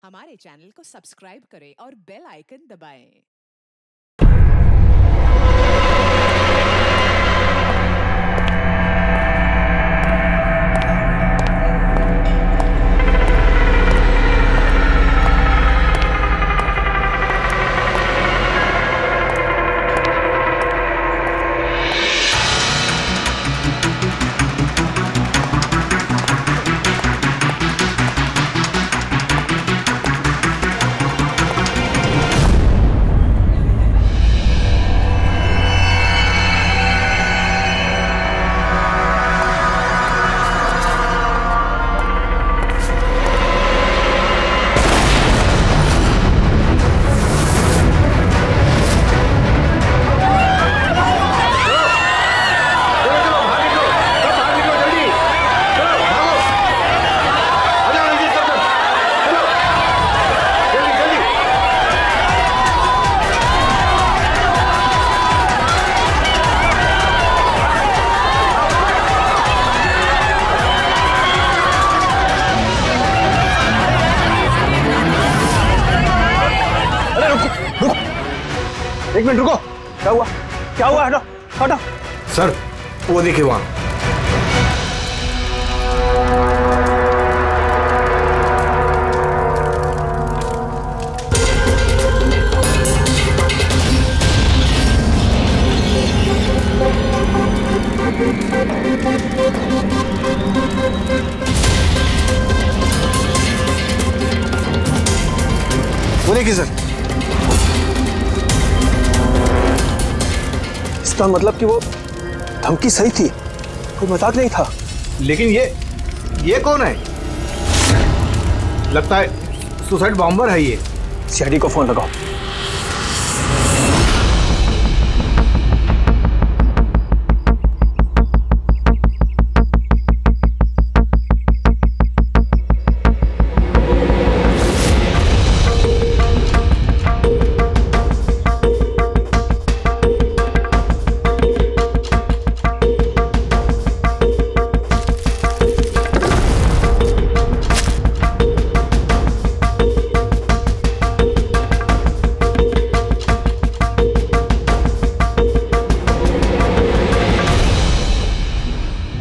हमारे चैनल को सब्सक्राइब करें और बेल आइकन दबाएं। एक मिनट रुको। क्या हुआ? क्या हुआ? हटो हटो। सर वो देखिए वहां। वो देखिए सर। इसका मतलब कि वो धमकी सही थी, कोई मजाक नहीं था। लेकिन ये कौन है? लगता है सुसाइड बॉम्बर है ये। सीआईडी को फोन लगाओ।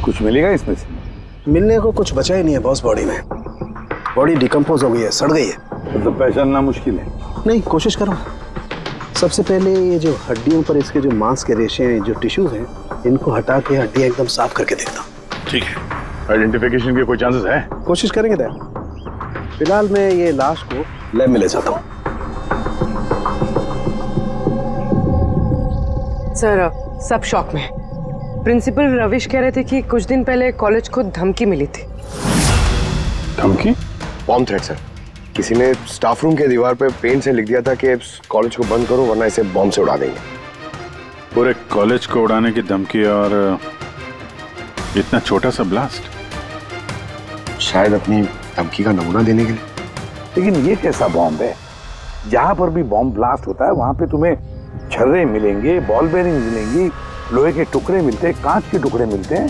कुछ मिलेगा इसमें से? मिलने को कुछ बचा ही नहीं है बॉस। बॉडी में बॉडी डिकम्पोज हो गई है, सड़ गई है। तो पहचानना मुश्किल है। नहीं, कोशिश करो। सबसे पहले ये जो हड्डियों पर इसके जो मांस के रेशे हैं, जो टिश्यूज हैं, इनको हटा के हड्डियां एकदम साफ करके देखता हूँ। ठीक है। आइडेंटिफिकेशन के कोई चांसेस है? कोशिश करेंगे दैट। फिलहाल मैं ये लाश को लैब में ले जाता हूँ। सर सब शॉक में। प्रिंसिपल रविश कह रहे थे कि कुछ दिन पहले कॉलेज को धमकी मिली थी। धमकी? Bomb threat sir. किसी ने स्टाफ रूम के दीवार पे पेंट से लिख दिया था कि कॉलेज को बंद करो वरना इसे बॉम्ब से उड़ा देंगे। पूरे कॉलेज को उड़ाने की धमकी और इतना छोटा सा ब्लास्ट? शायद अपनी धमकी का नमूना देने के लिए। लेकिन ये कैसा बॉम्ब है? जहां पर भी बॉम्ब ब्लास्ट होता है वहां पे तुम्हें छर्रे मिलेंगे, बॉल बेरिंग मिलेंगी, लोहे के टुकड़े मिलते हैं, कांच के टुकड़े मिलते हैं,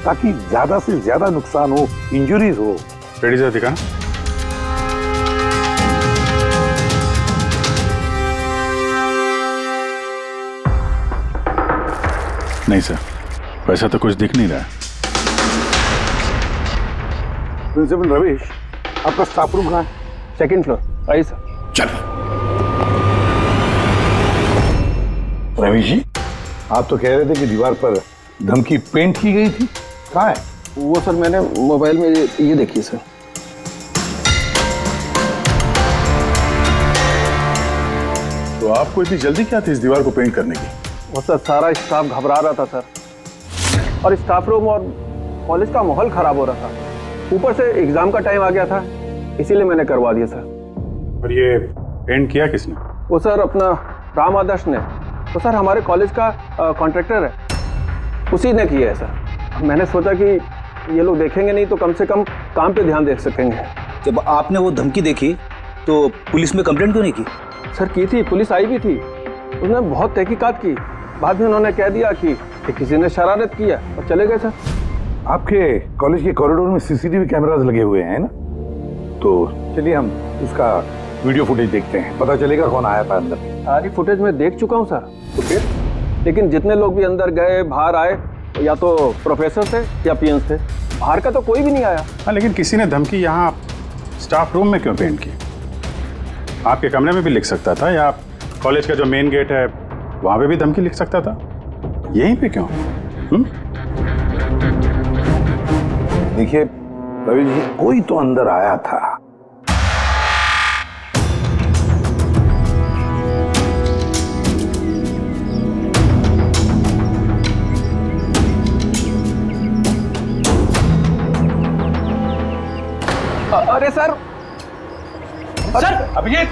ताकि ज्यादा से ज्यादा नुकसान हो, इंजरीज हो। रेडी सर, दिखा। नहीं सर, वैसा तो कुछ दिख नहीं रहा। प्रिंसिपल रविश, आपका स्टाफ रूम कहाँ है? Second floor. आइए सर। चलो। रविश जी, आप तो कह रहे थे कि दीवार पर धमकी पेंट की गई थी, कहाँ है? वो सर मैंने मोबाइल में ये देखिए सर। तो आपको इतनी जल्दी क्या थी इस दीवार को पेंट करने की? वो सर सारा स्टाफ घबरा रहा था सर, और स्टाफ रूम और कॉलेज का माहौल खराब हो रहा था। ऊपर से एग्जाम का टाइम आ गया था, इसीलिए मैंने करवा दिया सर। और ये पेंट किया किसने? वो सर अपना राम आदर्श ने। तो सर हमारे कॉलेज का कॉन्ट्रैक्टर है, उसी ने किया है सर। मैंने सोचा कि ये लोग देखेंगे नहीं तो कम से कम काम पे ध्यान दे सकेंगे। जब आपने वो धमकी देखी तो पुलिस में कंप्लेंट क्यों नहीं की? सर की थी, पुलिस आई भी थी, उसने बहुत तहकीकात की। बाद में उन्होंने कह दिया कि किसी ने शरारत किया और चले गए सर। आपके कॉलेज के कॉरिडोर में सीसीटीवी कैमरास लगे हुए हैं ना? तो चलिए हम उसका वीडियो फुटेज देखते हैं, पता चलेगा कौन आया था अंदर। सारी फुटेज मैं देख चुका हूँ सर। तो फिर लेकिन जितने लोग भी अंदर गए बाहर आए, या तो प्रोफेसर थे या पीएन्स थे, बाहर का तो कोई भी नहीं आया। हाँ, लेकिन किसी ने धमकी यहाँ स्टाफ रूम में क्यों पेंट की? आपके कमरे में भी लिख सकता था, या कॉलेज का जो मेन गेट है वहाँ पे भी धमकी लिख सकता था, यहीं पे क्यों? देखिए रवि जी, कोई तो अंदर आया था। अरे सर, अभिजीत,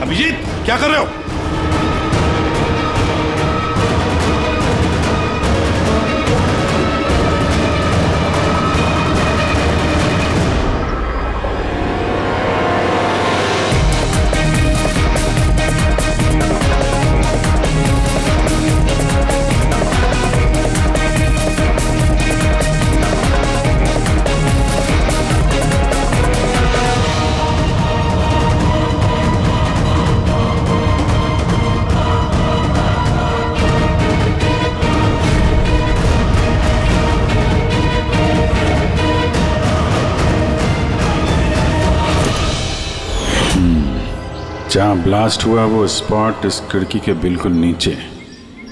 अभिजीत क्या कर रहे हो? जहाँ ब्लास्ट हुआ वो स्पॉट इस खिड़की के बिल्कुल नीचे,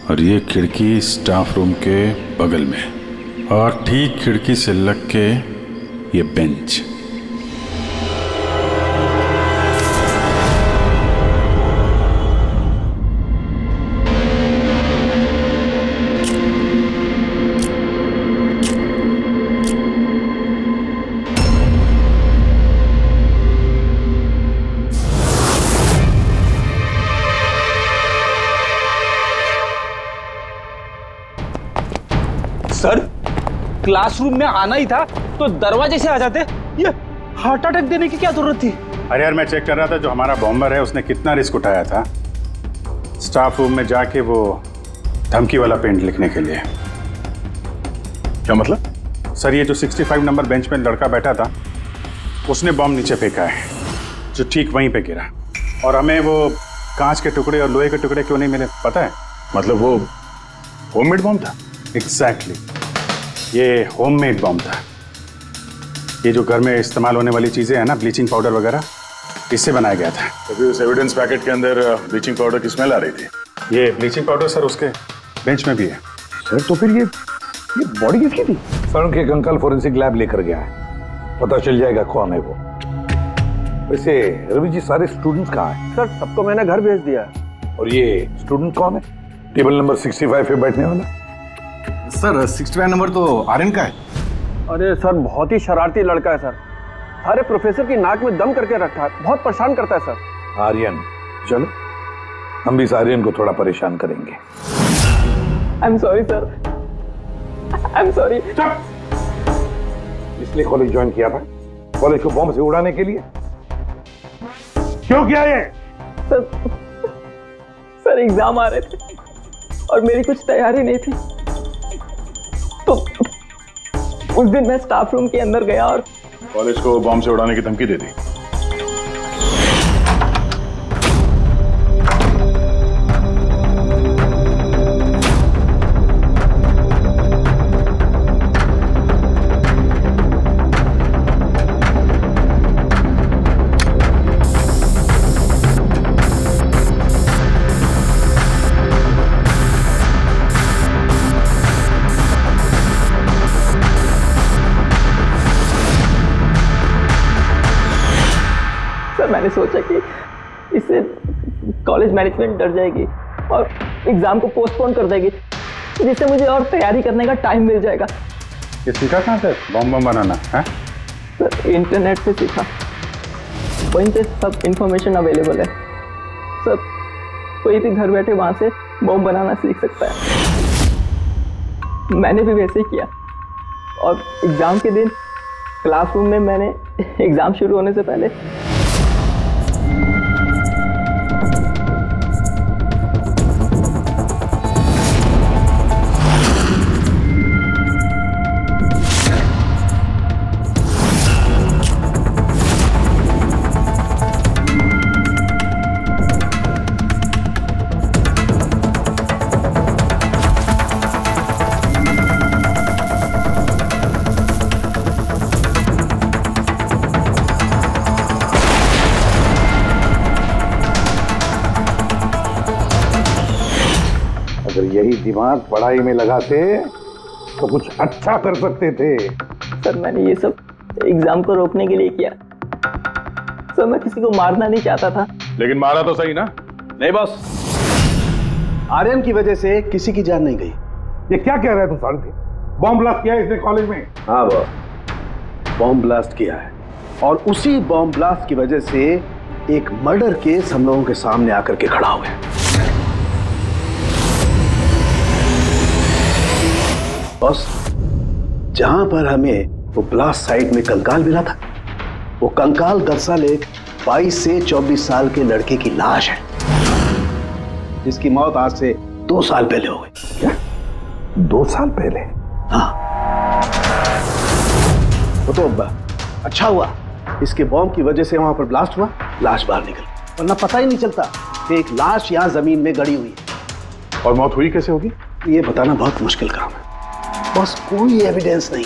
और ये खिड़की स्टाफ रूम के बगल में, और ठीक खिड़की से लग के ये बेंच। सर, क्लासरूम में आना ही था तो दरवाजे से आ जाते, ये हार्ट अटैक देने की क्या जरूरत थी? अरे यार, मैं चेक कर रहा था जो हमारा बॉम्बर है उसने कितना रिस्क उठाया था स्टाफ रूम में जाके वो धमकी वाला पेंट लिखने के लिए। क्या मतलब? सर, ये जो 65 नंबर बेंच में लड़का बैठा था उसने बॉम्ब नीचे फेंका है, जो ठीक वहीं पे गिरा, और हमें वो कांच के टुकड़े और लोहे के टुकड़े क्यों नहीं मिले पता है? मतलब वो होममेड बॉम्ब था? एग्जैक्टली, ये होममेड बॉम्ब था। ये जो घर में इस्तेमाल होने वाली चीजें हैं ना, ब्लीचिंग पाउडर वगैरह, इससे बनाया गया था। तभी उस एविडेंस पैकेट के अंदर ब्लीचिंग पाउडर की स्मेल आ रही थी। ये ब्लीचिंग पाउडर सर उसके बेंच में भी है। सर तो फिर ये बॉडी किसकी थी? सर उनके अंकल फोरेंसिक लैब लेकर गया है, पता चल जाएगा कौन है वो। वैसे रवि जी, सारे स्टूडेंट्स कहाँ हैं? सर सबको मैंने घर भेज दिया। और ये स्टूडेंट कौन है टेबल नंबर 65 पे बैठने वाला? सर 65 नंबर तो आर्यन का है। अरे सर, बहुत ही शरारती लड़का है सर, सारे प्रोफेसर की नाक में दम करके रखा है, बहुत परेशान करता है सर। आर्यन, चलो हम भी इस आर्यन को थोड़ा परेशान करेंगे। I am sorry sir, I am sorry. इसलिए कॉलेज ज्वाइन किया था, कॉलेज को बॉम्ब से उड़ाने के लिए? क्यों किया ये? सर एग्जाम आ रहे थे और मेरी कुछ तैयारी नहीं थी, तो उस दिन मैं स्टाफ रूम के अंदर गया और कॉलेज को बॉम्ब से उड़ाने की धमकी दे दी। मैंने सोचा कि इससे कॉलेज मैनेजमेंट डर जाएगी और एग्जाम को पोस्टपोन कर देगी, जिससे मुझे और तैयारी करने का टाइम मिल जाएगा। ये सीखा कहाँ से बॉम्ब बनाना है? सर इंटरनेट पे सीखा, वहीं पे सब इंफॉर्मेशन अवेलेबल है सर, कोई भी घर बैठे वहां से बॉम्ब बनाना सीख सकता है। मैंने भी वैसे ही किया और एग्जाम के दिन क्लासरूम में मैंने एग्जाम शुरू होने से पहले यही दिमाग पढ़ाई में लगाते तो कुछ अच्छा कर सकते थे। सर मैंने ये सब एग्जाम को रोकने के लिए किया। सर मैं किसी को मारना नहीं चाहता था। लेकिन मारा तो सही ना? नहीं बॉस, आर्यन की वजह से किसी की जान नहीं गई। ये क्या कह रहा है तू साढ़े? बॉम्ब ब्लास्ट किया है इसने कॉलेज में? हाँ बॉस, बॉम्ब ब्लास्ट किया है और उसी बॉम्ब ब्लास्ट की वजह से एक मर्डर केस हम लोगों के सामने आकर के खड़ा हुआ है। बॉस, जहां पर हमें वो ब्लास्ट साइट में कंकाल मिला था, वो कंकाल दरअसल एक 22 से 24 साल के लड़के की लाश है जिसकी मौत आज से 2 साल पहले हो गई। क्या? 2 साल पहले? हाँ। वो तो अच्छा हुआ इसके बॉम्ब की वजह से वहां पर ब्लास्ट हुआ, लाश बाहर निकल, वरना पता ही नहीं चलता कि एक लाश यहां जमीन में गड़ी हुई है। और मौत हुई कैसे होगी? ये बताना बहुत मुश्किल काम है बस। कोई एविडेंस नहीं,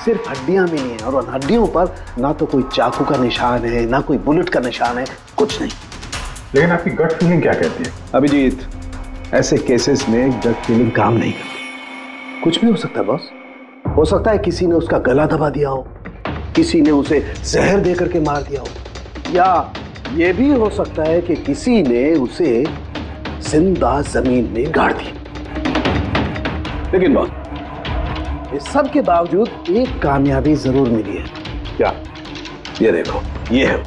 सिर्फ हड्डियां मिली हैं और उन हड्डियों पर ना तो कोई चाकू का निशान है ना कोई बुलेट का निशान है, कुछ नहीं। लेकिन आपकी गट फीलिंग क्या कहती है? अभिजीत, ऐसे केसेस में गट फीलिंग काम नहीं करती। कुछ भी हो सकता है बॉस। हो सकता है किसी ने उसका गला दबा दिया हो, किसी ने उसे जहर दे करके मार दिया हो, या ये भी हो सकता है कि किसी ने उसे जिंदा जमीन में गाड़ दिया। लेकिन बॉस, इस सब के बावजूद एक कामयाबी जरूर मिली है। क्या? ये देखो, ये है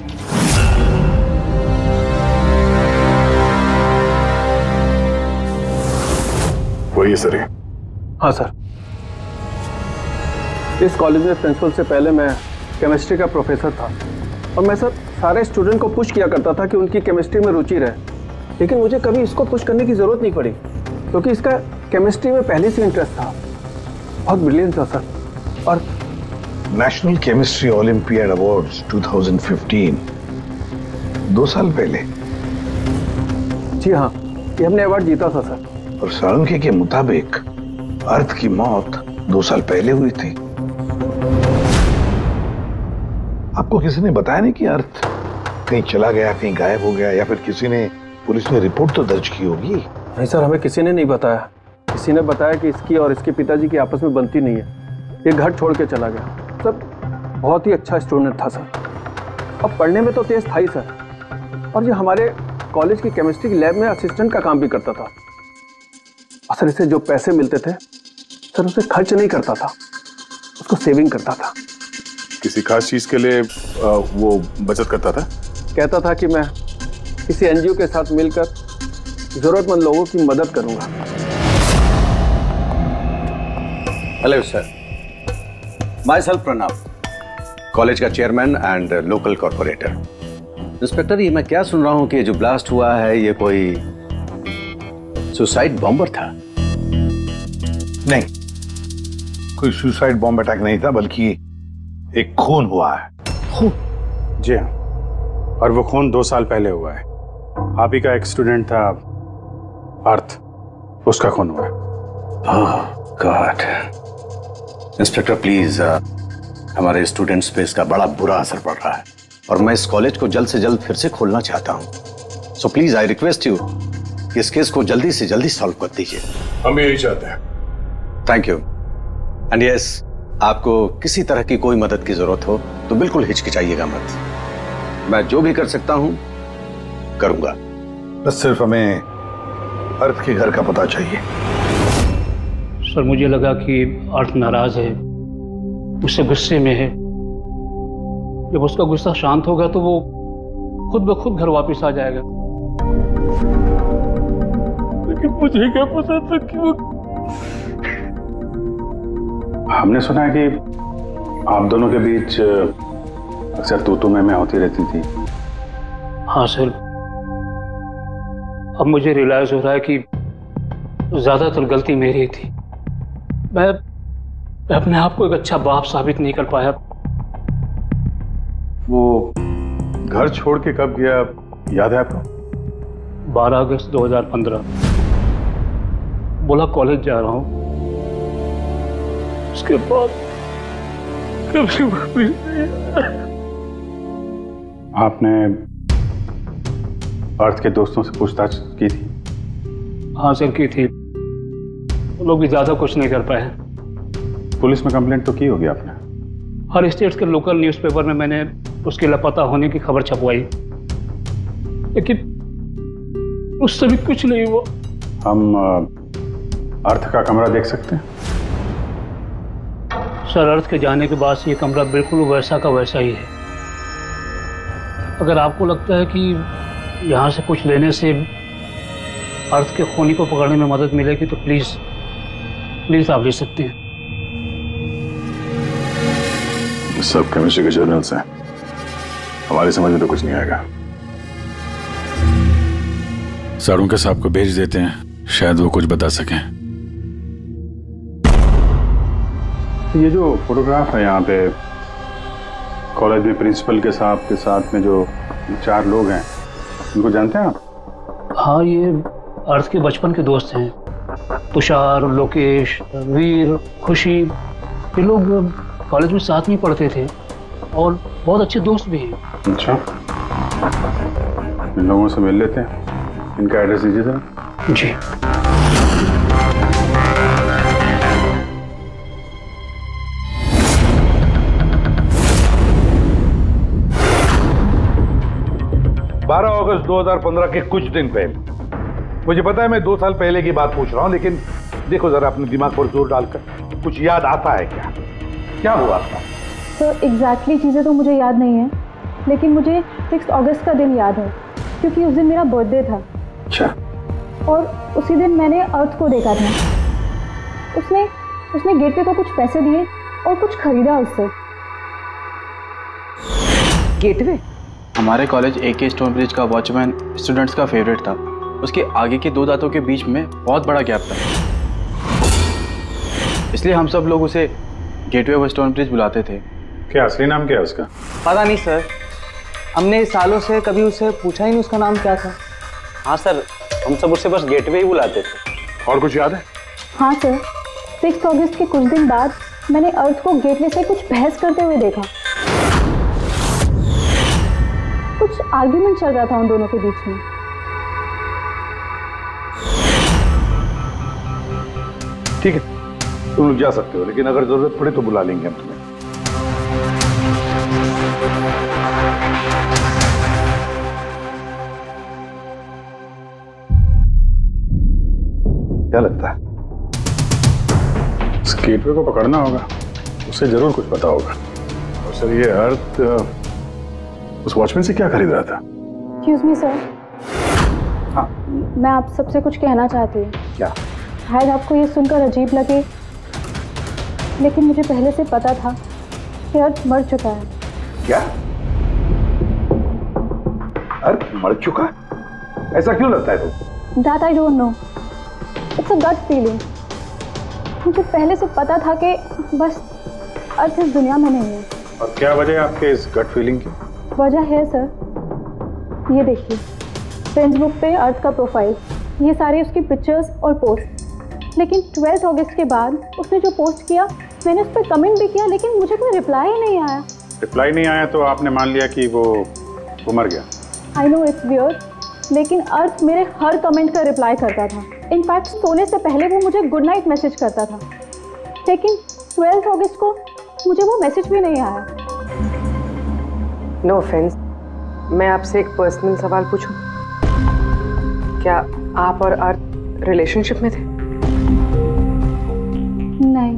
वही सर है। हाँ सर, इस कॉलेज में प्रिंसिपल से पहले मैं केमिस्ट्री का प्रोफेसर था और मैं सर सारे स्टूडेंट को पुश किया करता था कि उनकी केमिस्ट्री में रुचि रहे, लेकिन मुझे कभी इसको पुश करने की जरूरत नहीं पड़ी क्योंकि इसका केमिस्ट्री में पहले से इंटरेस्ट था। बहुत ब्रिलियंट था सर। और नेशनल केमिस्ट्री ओलंपियाड अवार्ड्स 2015, 2 साल पहले? जी हाँ, ये हमने अवार्ड जीता था सर। और साळुंखे के मुताबिक अर्थ की मौत 2 साल पहले हुई थी। आपको किसी ने बताया नहीं कि अर्थ कहीं चला गया, कहीं गायब हो गया, या फिर किसी ने पुलिस में रिपोर्ट तो दर्ज की होगी? नहीं सर, हमें किसी ने नहीं बताया। किसी ने बताया कि इसकी और इसके पिताजी की आपस में बनती नहीं है, ये घर छोड़ के चला गया। सर बहुत ही अच्छा स्टूडेंट था सर और पढ़ने में तो तेज था ही सर, और ये हमारे कॉलेज की केमिस्ट्री की लैब में असिस्टेंट का काम भी करता था। और सर इसे जो पैसे मिलते थे सर उसे खर्च नहीं करता था, उसको सेविंग करता था। किसी खास चीज के लिए वो बचत करता था? कहता था कि मैं किसी एनजीओ के साथ मिलकर जरूरतमंद लोगों की मदद करूंगा। Hello sir, myself Pranav, college का chairman and local corporator. Inspector, ये मैं क्या सुन रहा हूं कि जो ब्लास्ट हुआ है ये कोई सुसाइड बॉम्बर था? नहीं, कोई सुसाइड बॉम्ब अटैक नहीं था, बल्कि एक खून हुआ है। खून? जी हाँ, और वो खून 2 साल पहले हुआ है। आप ही का एक स्टूडेंट था अर्थ, उसका खून हुआ है। ओह गॉड। इंस्पेक्टर प्लीज, हमारे स्टूडेंट्स पे इसका बड़ा बुरा असर पड़ रहा है और मैं इस कॉलेज को जल्द से जल्द फिर से खोलना चाहता हूं। So please I request you कि इस केस को जल्दी से जल्दी सॉल्व कर दीजिए। हम यही चाहते हैं। Thank you. एंड यस, आपको किसी तरह की कोई मदद की जरूरत हो तो बिल्कुल हिचकिचाइएगा मत। मैं जो भी कर सकता हूं करूंगा। बस सिर्फ हमें अर्थ के घर का पता चाहिए। सर मुझे लगा कि अर्थ नाराज है, उससे गुस्से में है। जब उसका गुस्सा शांत होगा तो वो खुद ब खुद घर वापस आ जाएगा। लेकिन मुझे क्या पता था कि वो... हमने सुना है कि आप दोनों के बीच अक्सर तू मैं होती रहती थी। हाँ सर, अब मुझे रियलाइज हो रहा है कि ज्यादातर गलती मेरी थी। मैं अपने आप को एक अच्छा बाप साबित नहीं कर पाया। वो घर छोड़ के कब गया याद है आपको? 12 अगस्त 2015। बोला कॉलेज जा रहा हूं, उसके बाद कभी वापस नहीं आया। आपने अर्थ के दोस्तों से पूछताछ की थी? हाँ सर, की थी। लोग भी ज़्यादा कुछ नहीं कर पाए। पुलिस में कंप्लेंट तो की होगी आपने? हर स्टेट्स के लोकल न्यूज़पेपर में मैंने उसके लापता होने की खबर छपवाई, लेकिन उससे भी कुछ नहीं हुआ। हम अर्थ का कमरा देख सकते हैं? सर, अर्थ के जाने के बाद से ये कमरा बिल्कुल वैसा का वैसा ही है। अगर आपको लगता है कि यहाँ से कुछ लेने से अर्थ के खूनी को पकड़ने में मदद मिलेगी तो प्लीज आप ले सकते हैं। सब केमिस्ट्री के जर्नल्स हैं, हमारी समझ में तो कुछ नहीं आएगा। सारुंके साहब को भेज देते हैं, शायद वो कुछ बता सकें। ये जो फोटोग्राफ है यहाँ पे कॉलेज में प्रिंसिपल के साहब के साथ में जो 4 लोग हैं, उनको जानते हैं आप? हाँ, ये अर्थ के बचपन के दोस्त हैं। तुषार, लोकेश, वीर, खुशी, ये लोग कॉलेज में साथ में पढ़ते थे और बहुत अच्छे दोस्त भी हैं। अच्छा, इन लोगों से मिल लेते हैं। इनका एड्रेस दीजिए जरा। जी। अगस्त 2015 के कुछ दिन पहले, मुझे पता है मैं 2 साल पहले की बात पूछ रहा हूं, लेकिन देखो जरा अपने दिमाग पर जोर डालकर, कुछ याद आता है क्या? क्या हुआ था? सर, एग्जैक्टली चीज़ें तो मुझे याद नहीं है, लेकिन मुझे 6 अगस्त का दिन याद है क्योंकि उस दिन मेरा बर्थडे था। अच्छा। और उसी दिन मैंने अर्थ को देखा था। उसने गेटवे को कुछ पैसे दिए और कुछ खरीदा उससे। गेटवे? हमारे कॉलेज AK स्टोन ब्रिज का वॉचमैन स्टूडेंट्स का फेवरेट था। उसके आगे के 2 दांतों के बीच में बहुत बड़ा गैप था, इसलिए हम सब लोग उसे गेटवे ऑफ स्टोन ब्रिज बुलाते थे। क्या असली नाम क्या है उसका? पता नहीं सर, हमने सालों से कभी उसे पूछा ही नहीं उसका नाम क्या था। हाँ सर, हम सब उसे बस गेटवे ही बुलाते थे। और कुछ याद है? हाँ सर, 6 अगस्त के कुछ दिन बाद मैंने अर्थ को गेटवे से कुछ बहस करते हुए देखा। कुछ आर्ग्यूमेंट चल रहा था उन दोनों के बीच में। ठीक है, तुम लोग जा सकते हो, लेकिन अगर जरूरत पड़े तो बुला लेंगे हम तुम्हें। क्या लगता है? इस गेटवे को पकड़ना होगा, उसे जरूर कुछ पता होगा। और सर, ये अर्थ उस वॉचमैन से क्या खरीद रहा था? Excuse me sir. हाँ, मैं आप सबसे कुछ कहना चाहती हूँ। क्या? शायद आपको ये सुनकर अजीब लगे, लेकिन मुझे पहले से पता था कि अर्थ मर चुका है। क्या? अर्थ मर चुका? ऐसा क्यों लगता है तुम? That I don't know. It's a gut feeling. मुझे पहले से पता था कि बस अर्थ इस दुनिया में नहीं है। और क्या वजह है आपके इस गट फीलिंग की? वजह है सर, ये देखिए फेसबुक पे अर्थ का प्रोफाइल, ये सारे उसकी पिक्चर्स और पोस्ट। लेकिन 12 अगस्त के बाद उसने जो पोस्ट किया, मैंने उस पर कमेंट भी किया, लेकिन मुझे कोई रिप्लाई ही नहीं आया। रिप्लाई नहीं आया तो आपने मान लिया कि वो मर गया? आई नो इट्स वियर्ड, लेकिन अर्थ मेरे हर कमेंट का रिप्लाई करता था। इनफैक्ट सोने से पहले वो मुझे गुड नाइट मैसेज करता था। लेकिन 12 अगस्त को मुझे वो मैसेज भी नहीं आया। नो ऑफेंस, मैं आपसे एक पर्सनल सवाल पूछूं? क्या आप और अर्थ रिलेशनशिप में थे? नहीं,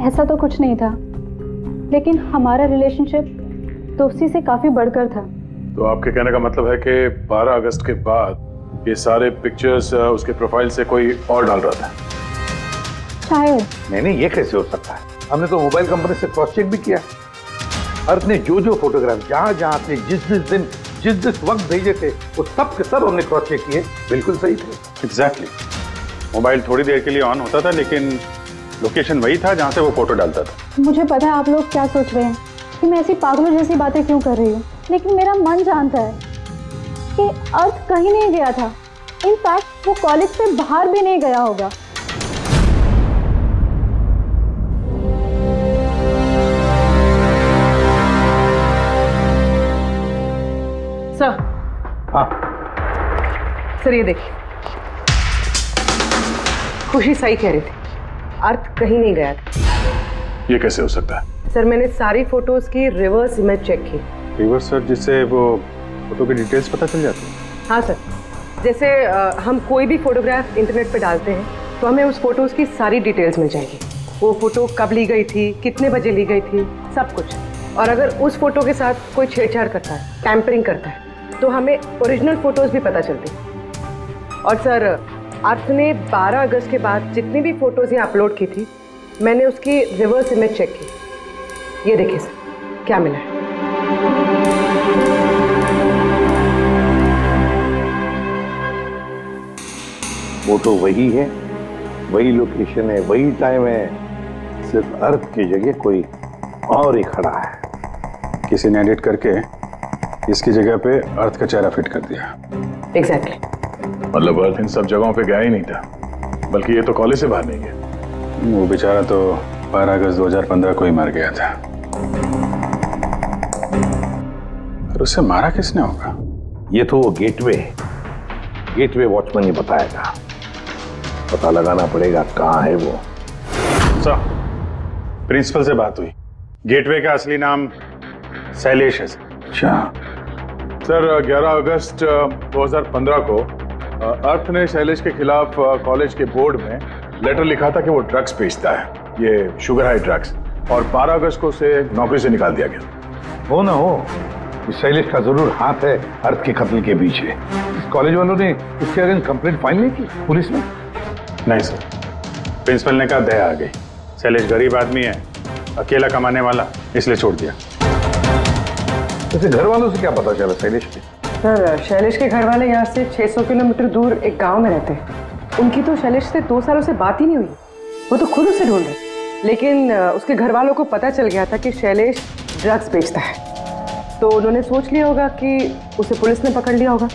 ऐसा तो कुछ नहीं था, लेकिन हमारा रिलेशनशिप दोस्ती से काफी बढ़कर था। तो आपके कहने का मतलब है कि 12 अगस्त के बाद ये सारे पिक्चर्स उसके प्रोफाइल से कोई और डाल रहा था? शायद। नहीं, ये कैसे हो सकता है? हमने तो मोबाइल कंपनी से क्रॉस चेक भी किया। अर्थ ने जो फोटोग्राफ जहां से जिस वक्त भेजे थे, वो सब के सब हमने क्रॉस चेक किए, बिल्कुल सही थे। एग्जैक्टली। मोबाइल थोड़ी देर के लिए ऑन होता था, लेकिन लोकेशन वही था जहां से वो फोटो डालता था। मुझे पता है आप लोग क्या सोच रहे हैं कि मैं ऐसी पागलों जैसी बातें क्यों कर रही हूँ, लेकिन मेरा मन जानता है कि अर्थ कहीं नहीं गया था। इनफैक्ट वो कॉलेज से बाहर भी नहीं गया होगा। सर। हाँ सर, ये देखिए, खुशी सही कह रही थी, अर्थ कहीं नहीं गया था। ये कैसे हो सकता है? सर मैंने सारी फोटोज की रिवर्स इमेज चेक की। रिवर्स सर, जिससे वो फोटो की डिटेल्स पता चल जाती है? हाँ सर, जैसे हम कोई भी फोटोग्राफ इंटरनेट पे डालते हैं तो हमें उस फोटोज की सारी डिटेल्स मिल जाएगी। वो फोटो कब ली गई थी, कितने बजे ली गई थी, सब कुछ। और अगर उस फोटो के साथ कोई छेड़छाड़ करता है, टैंपरिंग करता है, तो हमें ओरिजिनल फोटोज भी पता चलती है। और सर अर्थ ने 12 अगस्त के बाद जितनी भी फोटोज यहाँ अपलोड की थी, मैंने उसकी रिवर्स इमेज चेक की। ये देखिए सर क्या मिला है। फोटो वही है, वही लोकेशन है, वही टाइम है, सिर्फ अर्थ की जगह कोई और ही खड़ा है। किसी ने एडिट करके इसकी जगह पे अर्थ का चेहरा फिट कर दिया। एग्जैक्टली। मतलब अर्थ इन सब जगहों पे गया ही नहीं था, बल्कि ये तो कॉलेज से बाहर नहीं गया। वो बेचारा तो 12 अगस्त 2015 को ही मर गया था। और उसे मारा किसने होगा? ये तो वो गेटवे वॉचमैन ही बताएगा। पता लगाना पड़ेगा कहाँ है वो। सर, प्रिंसिपल से बात हुई। गेटवे का असली नाम शैलेश है। अच्छा सर, 11 अगस्त 2015 को अर्थ ने शैलेश के खिलाफ कॉलेज के बोर्ड में लेटर लिखा था कि वो ड्रग्स बेचता है, ये शुगर हाई ड्रग्स, और 12 अगस्त को उसे नौकरी से निकाल दिया गया। हो ना हो, इस शैलेश का जरूर हाथ है अर्थ के कत्ल के पीछे। कॉलेज वालों ने उसके अगेंस्ट कंप्लेंट फाइल नहीं की पुलिस में? नहीं सर, प्रिंसिपल ने कहा दया आ गई, शैलेश गरीब आदमी है, अकेला कमाने वाला, इसलिए छोड़ दिया। वैसे घर वालों से क्या पता चला शैलेश के? सर शैलेश के घर वाले यहाँ से 600 किलोमीटर दूर एक गांव में रहते हैं। उनकी तो शैलेश से 2 सालों से बात ही नहीं हुई। वो तो खुद उसे ढूंढ रहे, लेकिन उसके घर वालों को पता चल गया था कि शैलेश ड्रग्स बेचता है। तो उन्होंने सोच लिया होगा कि उसे पुलिस ने पकड़ लिया होगा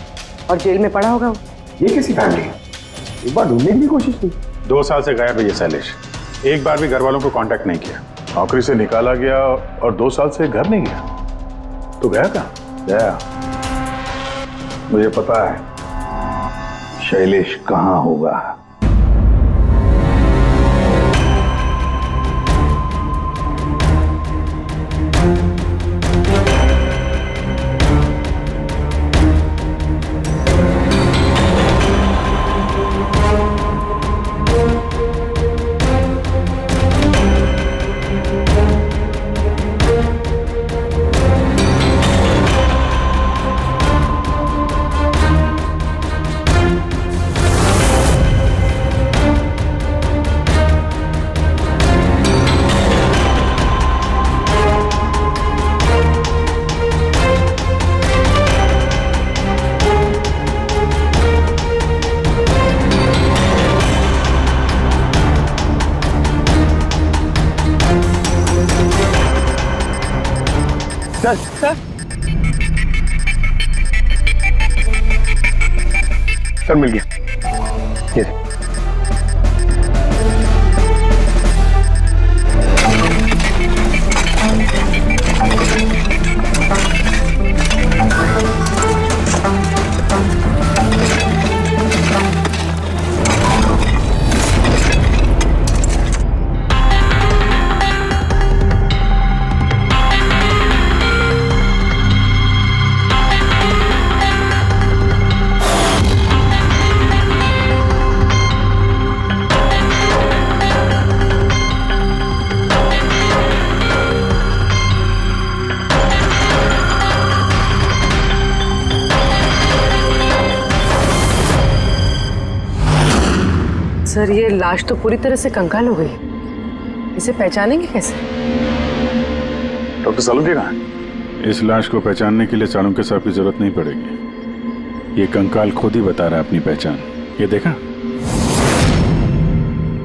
और जेल में पड़ा होगा। ये कैसी फैमिली? एक बार ढूंढने की भी कोशिश की। 2 साल से गायब है ये शैलेश, एक बार भी घर वालों को कांटेक्ट नहीं किया। नौकरी से निकाला गया और 2 साल से घर नहीं गया, तो गया कहाँ? गया, मुझे पता है शैलेश कहाँ होगा। सर मिल गया। ये सर ये लाश तो पूरी तरह से कंकाल हो गई, इसे पहचानेंगे कैसे? डॉक्टर सालुंके कहाँ है? इस लाश को पहचानने के लिए चाणक्य साहब की जरूरत नहीं पड़ेगी। ये कंकाल खुद ही बता रहा है अपनी पहचान। ये देखा,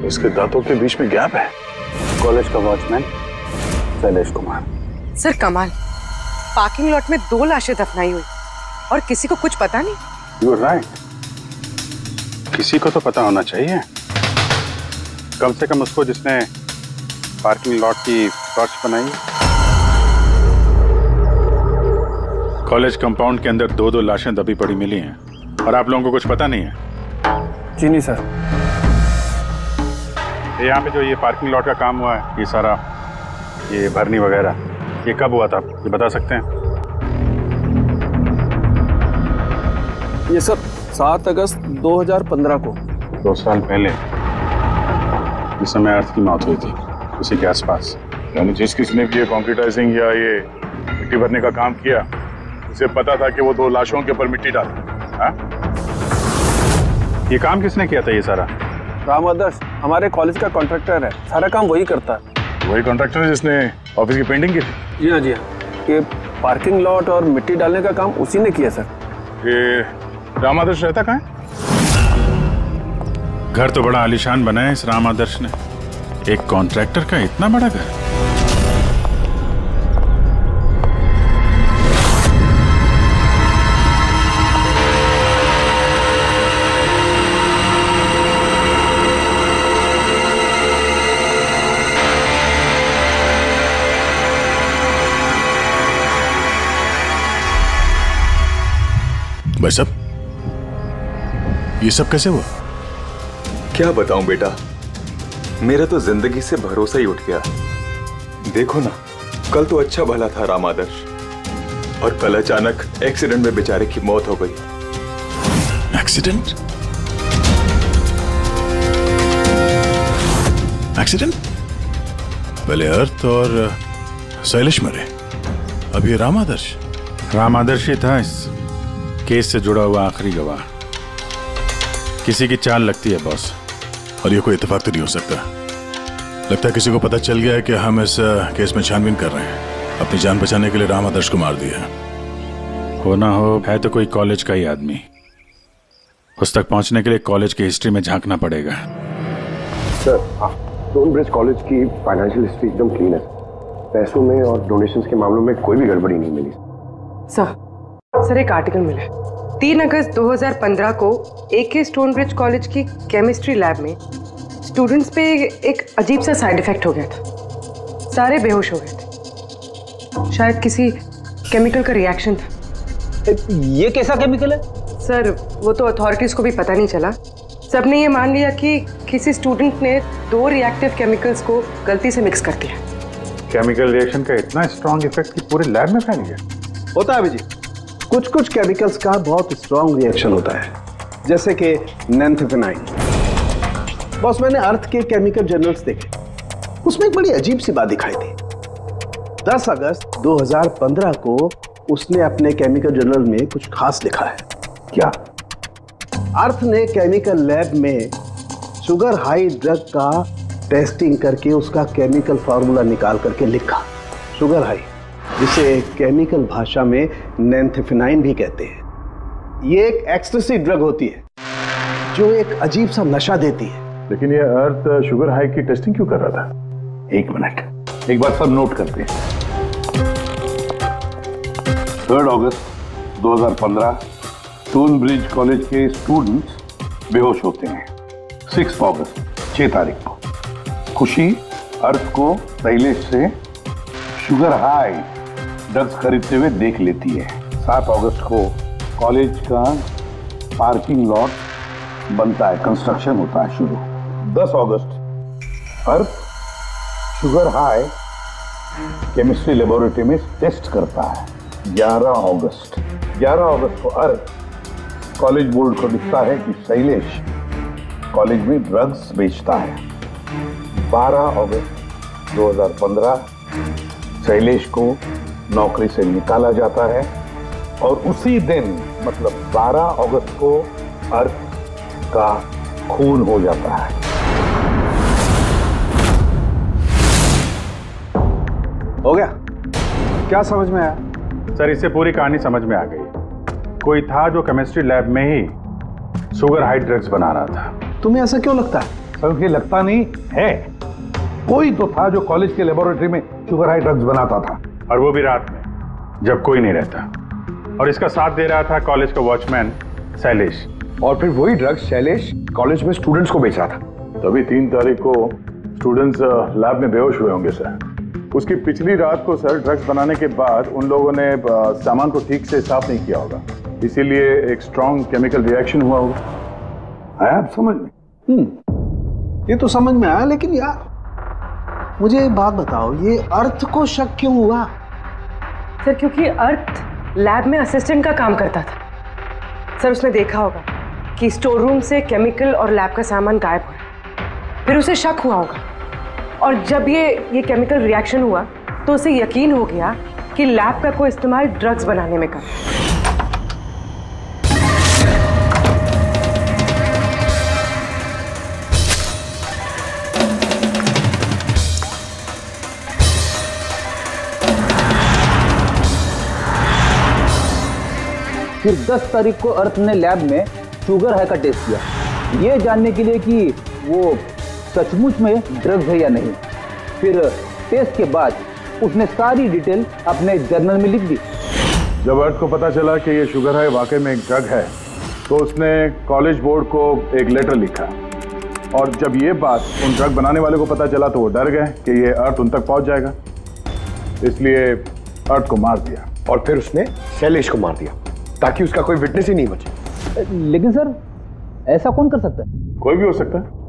इसके दांतों के बीच में गैप है। कॉलेज का वॉचमैन शैलेश कुमार। सर कमाल, पार्किंग लॉट में 2 लाशें दफनाई हुई और किसी को कुछ पता नहीं। यू आर राइट, किसी को तो पता होना चाहिए, कम से कम उसको जिसने पार्किंग लॉट की टॉर्च बनाई। कॉलेज कंपाउंड के अंदर 2-2 लाशें दबी पड़ी मिली हैं और आप लोगों को कुछ पता नहीं है? जी नहीं सर। यहाँ पे जो ये पार्किंग लॉट का काम हुआ है, ये सारा ये भरनी वगैरह, ये कब हुआ था, ये बता सकते हैं? ये सब 7 अगस्त 2015 को, 2 साल पहले, जिस समय अर्थ की मौत हुई थी, उसी के आसपास। यानी जिस किसने भी ये कंक्रीटाइजिंग या ये मिट्टी भरने का काम किया, उसे पता था कि वो 2 लाशों के ऊपर मिट्टी डाले। हाँ? ये काम किसने किया था ये सारा? राम आदर्श हमारे कॉलेज का कॉन्ट्रैक्टर है, सारा काम वही करता है। वही कॉन्ट्रैक्टर है जिसने ऑफिस की पेंटिंग की थी? जी हाँ, जी हाँ। ये पार्किंग लॉट और मिट्टी डालने का काम उसी ने किया सर। ये राम आदर्श रहता कहाँ है? घर तो बड़ा आलीशान बनाया इस राम आदर्श ने। एक कॉन्ट्रैक्टर का इतना बड़ा घर। भाई साहब, ये सब कैसे हुआ? क्या बताऊं बेटा, मेरा तो जिंदगी से भरोसा ही उठ गया। देखो ना, कल तो अच्छा भला था राम आदर्श, और कल अचानक एक्सीडेंट में बेचारे की मौत हो गई। एक्सीडेंट? एक्सीडेंट? पहले अर्थ और शैलेश मरे, अब ये राम आदर्श। राम आदर्श ही था इस केस से जुड़ा हुआ आखिरी गवाह। किसी की चाल लगती है बॉस। और ये कोई इत्तेफाक तो नहीं हो सकता। लगता है किसी को पता चल गया है कि हम इस केस में छानबीन कर रहे हैं। अपनी जान बचाने के लिए राम आदर्श को मार दिया। हो ना हो, है तो कोई कॉलेज का ही आदमी। उस तक पहुंचने के लिए कॉलेज की हिस्ट्री में झांकना पड़ेगा। सर, स्टोनब्रिज कॉलेज की फाइनेंशियल हिस्ट्री एकदम क्लीन है। पैसों में और डोनेशंस के मामलों में कोई भी गड़बड़ी नहीं मिली। सर एक आर्टिकल मिला है। 3 अगस्त 2015 को AK स्टोनब्रिज कॉलेज की केमिस्ट्री लैब में स्टूडेंट्स पे एक अजीब सा साइड इफेक्ट हो गया था। सारे बेहोश हो गए थे। शायद किसी केमिकल का रिएक्शन था। ये कैसा केमिकल है? सर वो तो अथॉरिटीज को भी पता नहीं चला। सबने ये मान लिया कि किसी स्टूडेंट ने 2 रिएक्टिव केमिकल्स को गलती से मिक्स कर दिया। केमिकल रिएक्शन का इतना स्ट्रॉन्ग इफेक्ट कि पूरे लैब में फैल गया। होता है अभिजीत, कुछ केमिकल्स का बहुत स्ट्रॉन्ग रिएक्शन होता है, जैसे कि नैंथेफेनाइन। बॉस, मैंने अर्थ के केमिकल जर्नल्स देखे, उसमें एक बड़ी अजीब सी बात दिखाई थी। 10 अगस्त 2015 को उसने अपने केमिकल जर्नल में कुछ खास लिखा है। क्या? अर्थ ने केमिकल लैब में शुगर हाई ड्रग का टेस्टिंग करके उसका केमिकल फार्मूला निकाल करके लिखा। शुगर हाई, जिसे केमिकल भाषा में नैंथेफेनाइन भी कहते हैं। ये एक एक्सटेसी ड्रग होती है जो एक अजीब सा नशा देती है। लेकिन ये अर्थ शुगर हाई की टेस्टिंग क्यों कर रहा था? 1 मिनट, एक बार सब नोट करते हैं। 3 अगस्त 2015 स्टोनब्रिज कॉलेज के स्टूडेंट्स बेहोश होते हैं। 6 अगस्त 6 तारीख को खुशी अर्थ को शैलेश से शुगर हाई ड्रग्स खरीदते हुए देख लेती है। 7 अगस्त को कॉलेज का पार्किंग लॉट बनता है, कंस्ट्रक्शन होता है शुरू। 10 अगस्त अर्थ शुगर हाई केमिस्ट्री लेबोरेटरी में टेस्ट करता है। 11 अगस्त को अर्थ कॉलेज बोर्ड को लिखता है कि शैलेश कॉलेज में ड्रग्स बेचता है। 12 अगस्त 2015 शैलेश को नौकरी से निकाला जाता है और उसी दिन मतलब 12 अगस्त को अर्थ का खून हो जाता है। हो गया? क्या समझ में आया? सर, इससे पूरी कहानी समझ में आ गई। कोई था जो केमिस्ट्री लैब में ही शुगर हाई ड्रग्स बना रहा था। तुम्हें ऐसा क्यों लगता है? क्योंकि लगता नहीं है, कोई तो था जो कॉलेज के लेबोरेटरी में शुगर हाई ड्रग्स बनाता था, और वो भी रात में जब कोई नहीं रहता। और इसका साथ दे रहा था कॉलेज का वॉचमैन शैलेश। और फिर वही ड्रग्स शैलेश कॉलेज में स्टूडेंट्स को बेच रहा था। तभी 3 तारीख को स्टूडेंट्स लैब में बेहोश हुए होंगे सर। उसकी पिछली रात को सर ड्रग्स बनाने के बाद उन लोगों ने सामान को ठीक से साफ नहीं किया होगा, इसीलिए एक स्ट्रॉन्ग केमिकल रिएक्शन हुआ होगा। आया आप समझ में? ये तो समझ में आया, लेकिन यार मुझे एक बात बताओ, ये अर्थ को शक क्यों हुआ? सर क्योंकि अर्थ लैब में असिस्टेंट का काम करता था। सर उसने देखा होगा कि स्टोर रूम से केमिकल और लैब का सामान गायब हो रहा, फिर उसे शक हुआ होगा, और जब ये केमिकल रिएक्शन हुआ तो उसे यकीन हो गया कि लैब का कोई इस्तेमाल ड्रग्स बनाने में कर। फिर 10 तारीख को अर्थ ने लैब में शुगर हाई का टेस्ट किया, ये जानने के लिए कि वो सचमुच में ड्रग्स है या नहीं। फिर टेस्ट के बाद उसने सारी डिटेल अपने जर्नल में लिख दी। जब अर्थ को पता चला कि ये शुगर हाई वाकई में एक ड्रग है, तो उसने कॉलेज बोर्ड को एक लेटर लिखा, और जब ये बात उन ड्रग बनाने वाले को पता चला तो वो डर गए कि ये अर्थ उन तक पहुंच जाएगा, इसलिए अर्थ को मार दिया। और फिर उसने शैलेश को मार दिया ताकि उसका कोई विटनेस ही नहीं बचे। लेकिन सर ऐसा कौन कर सकता है? कोई भी हो सकता है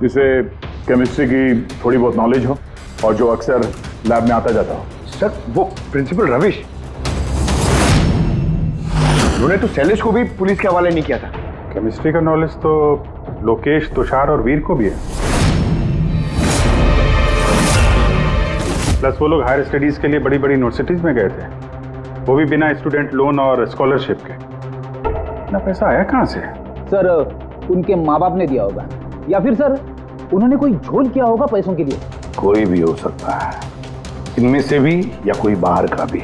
जिसे केमिस्ट्री की थोड़ी बहुत नॉलेज हो और जो अक्सर लैब में आता जाता हो। सर वो प्रिंसिपल रविश, उन्होंने तो शैलेश को भी पुलिस के हवाले नहीं किया था। केमिस्ट्री का नॉलेज तो लोकेश, तुषार और वीर को भी है। प्लस वो लोग हायर स्टडीज के लिए बड़ी बड़ी यूनिवर्सिटीज में गए थे, वो भी बिना स्टूडेंट लोन और स्कॉलरशिप के। इतना पैसा आया कहाँ से? सर उनके माँ बाप ने दिया होगा, या फिर सर उन्होंने कोई झोल किया होगा पैसों के लिए। कोई भी हो सकता है, इनमें से भी या कोई बाहर का भी।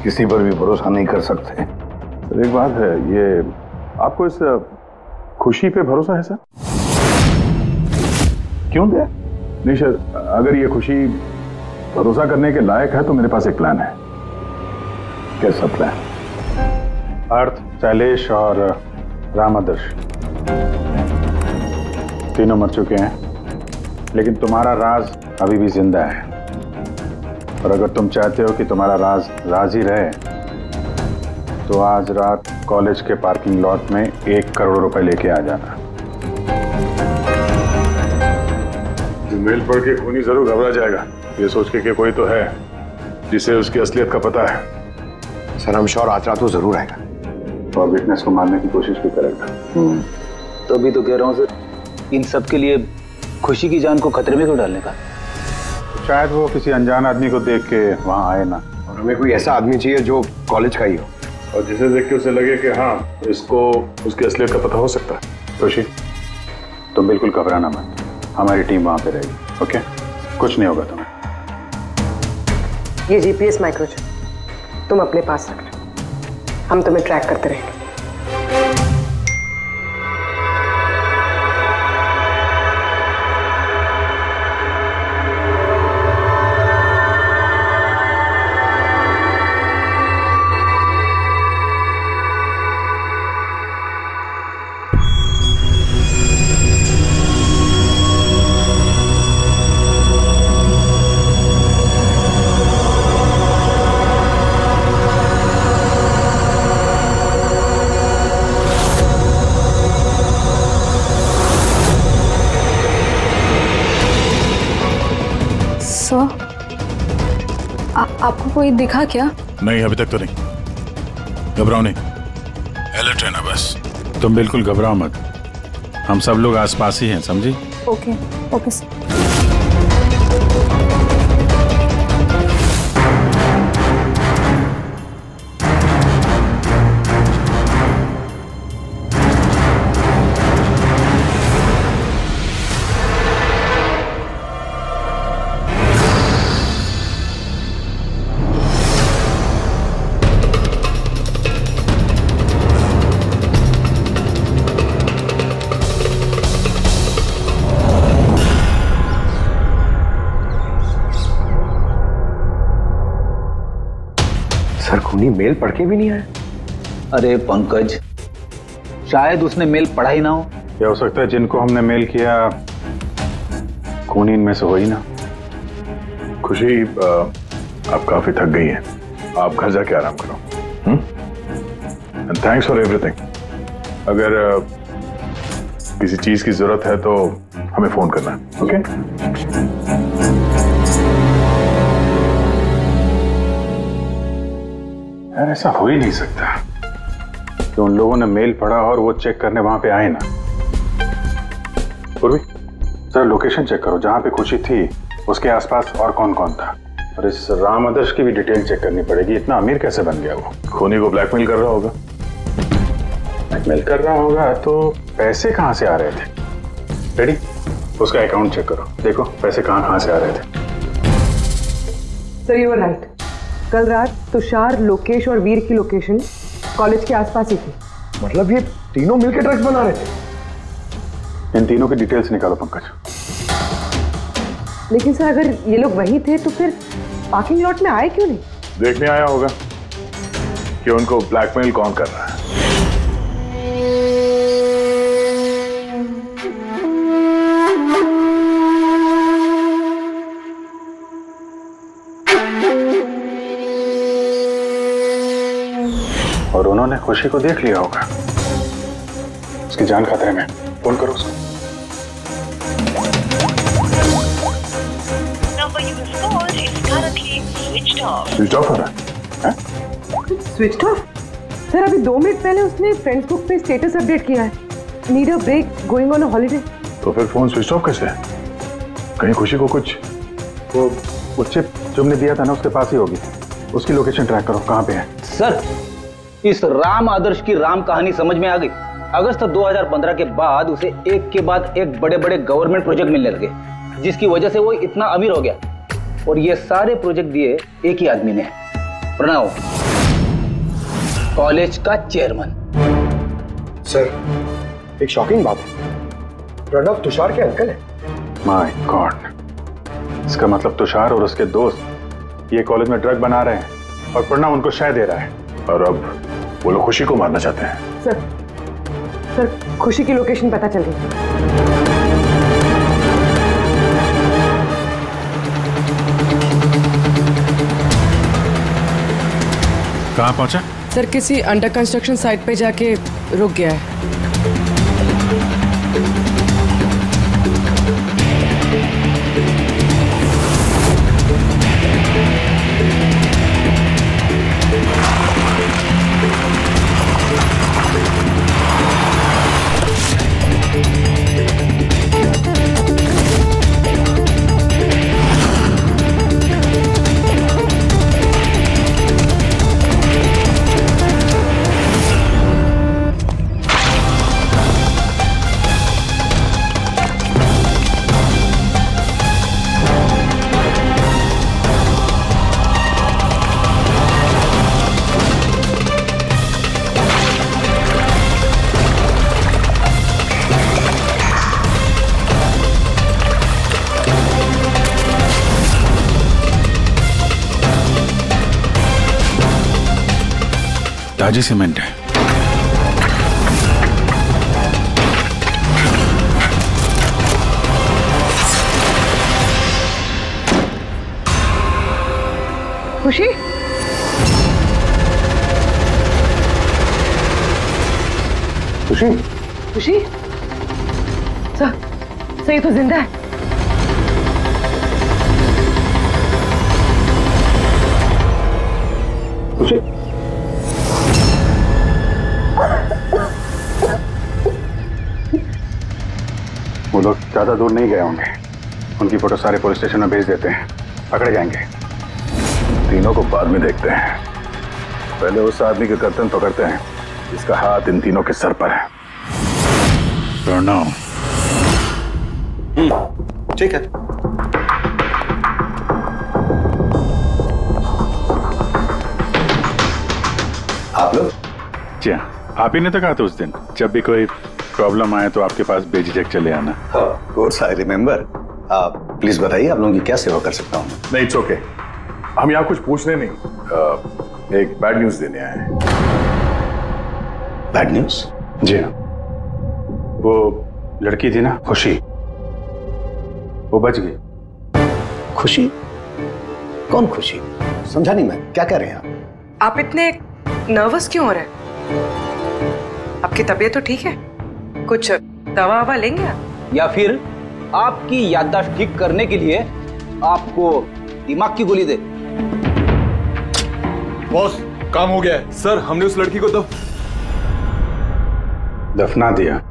किसी पर भी भरोसा नहीं कर सकते। सर एक बात है, ये आपको इस खुशी पे भरोसा है सर? क्यों दे? नहीं सर, अगर ये खुशी भरोसा करने के लायक है तो मेरे पास एक प्लान है। कैसा प्लान? अर्थ, शैलेश और राम आदर्श तीनों मर चुके हैं, लेकिन तुम्हारा राज अभी भी जिंदा है। और अगर तुम चाहते हो कि तुम्हारा राज राज ही रहे, तो आज रात कॉलेज के पार्किंग लॉट में 1 करोड़ रुपए लेके आ जाना। मेल पढ़ के खूनी जरूर घबरा जाएगा, ये सोच के कि कोई तो है जिसे उसकी असलियत का पता है। सर हम श्योर आज रात वो जरूर आएगा और विटनेस को मारने की कोशिश भी करेगा। तो अभी तो कह रहा हूँ सर, इन सब के लिए खुशी की जान को खतरे में क्यों डालने का? शायद वो किसी अनजान आदमी को देख के वहां आए ना। और हमें कोई ऐसा आदमी चाहिए जो कॉलेज का ही हो और जिसे देख के उसे लगे कि हाँ इसको उसकी असलियत का पता हो सकता है। खुशी तुम बिल्कुल घबराना मत, हमारी टीम वहां पे रहेगी। ओके, कुछ नहीं होगा तुम्हें। ये जीपीएस माइक्रोचिप तुम अपने पास रखना, हम तुम्हें ट्रैक करते रहेंगे। आपको कोई दिखा क्या? नहीं, अभी तक तो नहीं। घबराओ नहीं, अलर्ट रहना बस। तुम बिल्कुल घबराओ मत, हम सब लोग आसपास ही हैं, समझी? Okay okay sir. सर खूनी मेल पढ़ के भी नहीं आया। अरे पंकज, शायद उसने मेल पढ़ा ही ना हो। क्या हो सकता है जिनको हमने मेल किया खूनी इनमें से हो ही ना। खुशी आप काफी थक गई हैं, आप घर जाके आराम करो। And thanks for everything. अगर किसी चीज की जरूरत है तो हमें फोन करना, ओके? यार ऐसा हो ही नहीं सकता कि उन लोगों ने मेल पढ़ा और वो चेक करने वहां पे आए ना। पूर्वी, सर लोकेशन चेक करो, जहां पे खुशी थी उसके आसपास और कौन कौन था। और इस राम आदर्श की भी डिटेल चेक करनी पड़ेगी। इतना अमीर कैसे बन गया वो? खूनी को ब्लैकमेल कर रहा होगा। ब्लैकमेल कर रहा होगा तो पैसे कहाँ से आ रहे थे? रेडी, उसका अकाउंट चेक करो, देखो पैसे कहाँ से आ रहे थे। Sir you are right. कल रात तुषार, लोकेश और वीर की लोकेशन कॉलेज के आसपास ही थी। मतलब ये तीनों मिलकर ड्रग्स बना रहे थे? इन तीनों की डिटेल्स निकालो पंकज। लेकिन सर अगर ये लोग वही थे तो फिर पार्किंग लॉट में आए क्यों नहीं? देखने आया होगा कि उनको ब्लैकमेल कौन कर रहा है। और उन्होंने खुशी को देख लिया होगा। उसकी जान खतरे में, फोन करो उसको। स्विच ऑफ हो रहा है? Switch off? सर अभी 2 मिनट पहले उसने फ्रेंड्स बुक पे स्टेटस अपडेट किया है, need a break, going on a holiday. तो फिर फोन स्विच ऑफ कैसे है? कहीं खुशी को कुछ, वो चिप जो हमने दिया था ना उसके पास ही होगी। उसकी लोकेशन ट्रैक करो, कहाँ पे है? सर इस राम आदर्श की राम कहानी समझ में आ गई। अगस्त 2015 के बाद उसे एक के बाद एक बड़े बड़े गवर्नमेंट प्रोजेक्ट मिलने लगे, जिसकी वजह से वो इतना अमीर हो गया। और ये सारे प्रोजेक्ट दिए एक ही आदमी ने, प्रणव, कॉलेज का चेयरमैन। सर एक शॉकिंग बात है, प्रणव तुषार के अंकल है। माय गॉड, इसका मतलब तुषार और उसके दोस्त ये कॉलेज में ड्रग बना रहे हैं और प्रणव उनको शय दे रहा है। और अब वो लोग खुशी को मारना चाहते हैं। सर खुशी की लोकेशन पता चल गई। कहाँ पहुंचा? सर किसी अंडर कंस्ट्रक्शन साइट पे जाके रुक गया है। ताजी सीमेंट है। खुशी? खुशी? खुशी? सर ये तो जिंदा है। खुशी? वो लोग ज्यादा दूर नहीं गए होंगे, उनकी फोटो सारे पुलिस स्टेशन में भेज देते हैं, पकड़े जाएंगे। तीनों को बाद में देखते हैं, पहले उस आदमी के गर्दन पकड़ते हैं जिसका हाथ इन तीनों के सर पर है। प्रणव। ठीक है। आप लोग? जी हाँ, आप ही ने तो कहा था उस दिन, जब भी कोई प्रॉब्लम आए तो आपके पास बेझिझक चले आना। Of course I remember. आप प्लीज बताइए, आप लोगों की क्या सेवा कर सकता हूँ? नहीं, इट्स ओके। हम यहाँ कुछ पूछने नहीं, एक बैड न्यूज देने आए हैं। Bad news? जी हाँ, वो लड़की थी ना खुशी, वो बच गई। खुशी? कौन खुशी? समझा नहीं मैं, क्या कह रहे हैं आप इतने नर्वस क्यों हो रहे हैं? आपकी तबीयत तो ठीक है? कुछ दवा ववा लेंगे आप? या फिर आपकी याददाश्त ठीक करने के लिए आपको दिमाग की गोली दे। बॉस, काम हो गया है। सर, हमने उस लड़की को दफना दिया।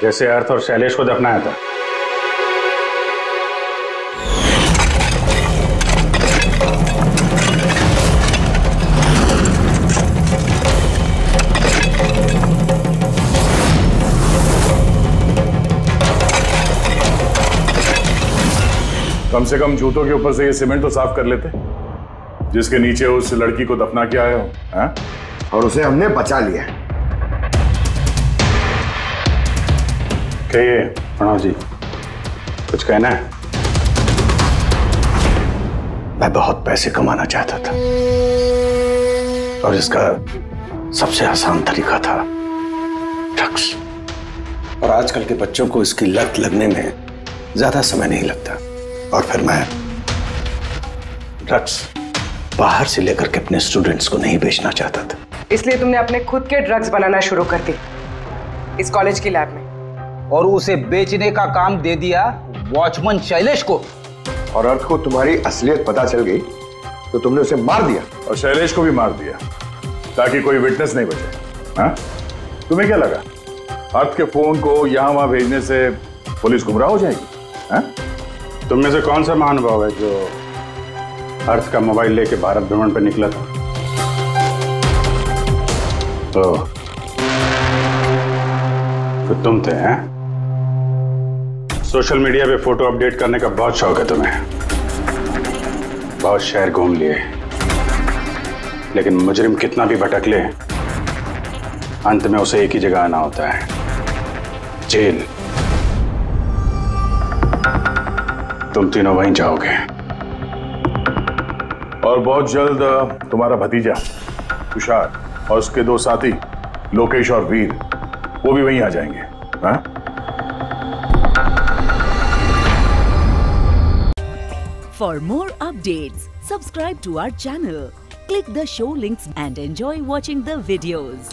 जैसे अर्थ और शैलेश को दफनाया था। कम से कम जूतों के ऊपर से ये सीमेंट तो साफ कर लेते, जिसके नीचे उस लड़की को दफना किया है हाँ? और उसे हमने बचा लिया। कहिए प्रणव जी, कुछ कहना है? मैं बहुत पैसे कमाना चाहता था और इसका सबसे आसान तरीका था ड्रग्स। और आजकल के बच्चों को इसकी लत लगने में ज्यादा समय नहीं लगता। और फिर मैं ड्रग्स बाहर से लेकर के अपने स्टूडेंट्स को नहीं बेचना चाहता था। इसलिए तुमने अपने खुद के ड्रग्स बनाना शुरू कर दी इस कॉलेज की लैब में। और उसे बेचने का काम दे दिया वॉचमैन शैलेश को। और अर्थ को तुम्हारी असलियत पता चल गई तो तुमने उसे मार दिया। और शैलेश को भी मार दिया ताकि कोई विटनेस नहीं बचे। हाँ? तुम्हें क्या लगा अर्थ के फोन को यहां वहां भेजने से पुलिस गुमराह हो जाएगी? हाँ? तुम में से कौन सा महानुभाव है जो अर्थ का मोबाइल लेके भारत भ्रमण पर निकला था? तो तुम थे हैं? सोशल मीडिया पे फोटो अपडेट करने का बहुत शौक है तुम्हें। बहुत शहर घूम लिए, लेकिन मुजरिम कितना भी भटक ले, अंत में उसे एक ही जगह आना होता है, जेल। तुम तीनों वहीं जाओगे। और बहुत जल्द तुम्हारा भतीजा तुषार और उसके दो साथी लोकेश और वीर, वो भी वहीं आ जाएंगे। हाँ? For more updates, subscribe to our channel, click the show links and enjoy watching the videos.